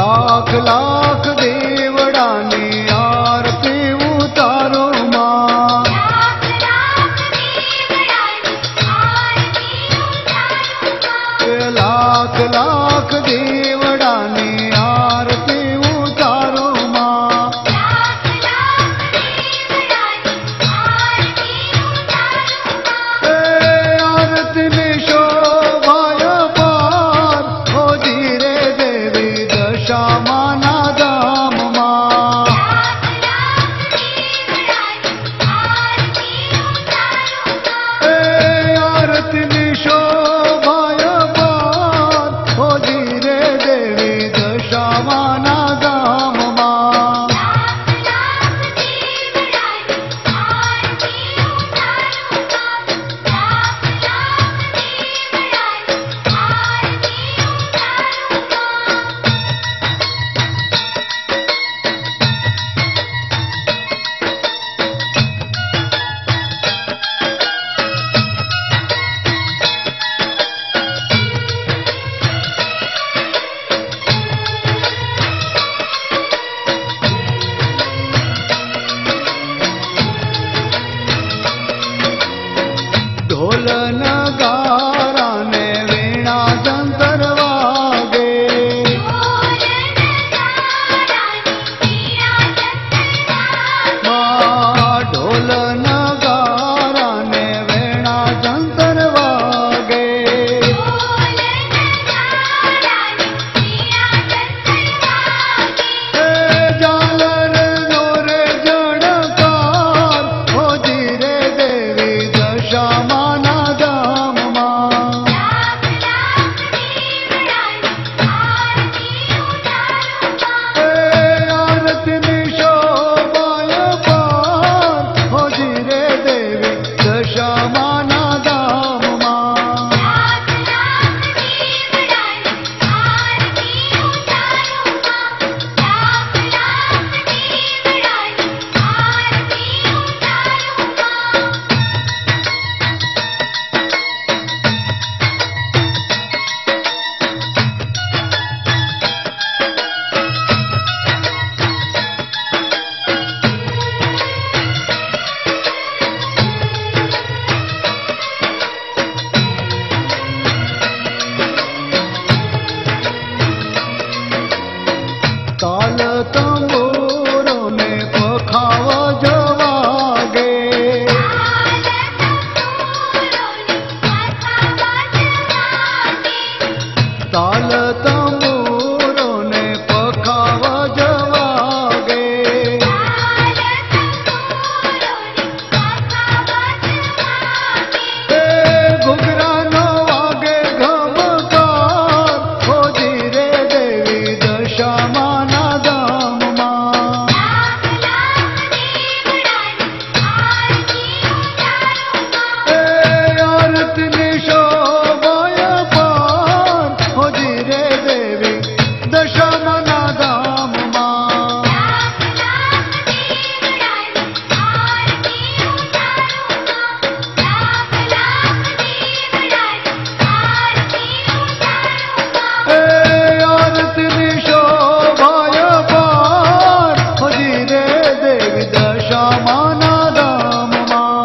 लाख लाख देवड़ानी आरती उतारो मां। लाख लाख देवड़ानी आरती उतारो मां। आरती में शोभाय पार हो धीरे देवी दशा माना धाम मां। आरती में शोभाय पार हो धीरे देवी दशा माना धाम मां। ढोल नगारा ने वीणा जंतर वागे। ढोल नगारा ने वीणा जंतर वागे। झालर जोरे जड़कार हो धीरे देवी दशा माना धाम मां। आरती में शोभाय पार हो धीरे देवी दशा माना धाम मां। ताल तंबूरों ने पखावज वागे। ताल तंबूरों ने पखावज वागे। घुघरा न वागे घमकार हो धीरे देवी दशा माना धाम मां। आरती में शोभाय पार हो धीरे देवी दशा माना धाम मां। आरती में शोभाय पार हो धीरे देवी दशा माना धाम मां।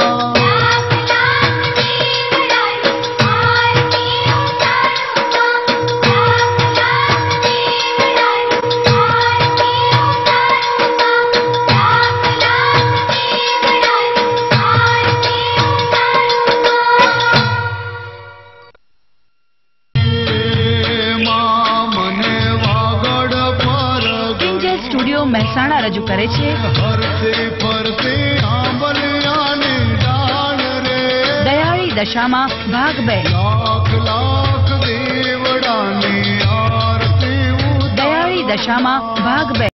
એન્જલ સ્ટુડિયો મહેસાણા રજૂ કરે છે હરતે ફરતે આંબલિયાની ડાળ રે દયાળી દશામાં ભાગ 2। લાખ લાખ દેવડાની આરતી દયાળી દશામાં ભાગ 2।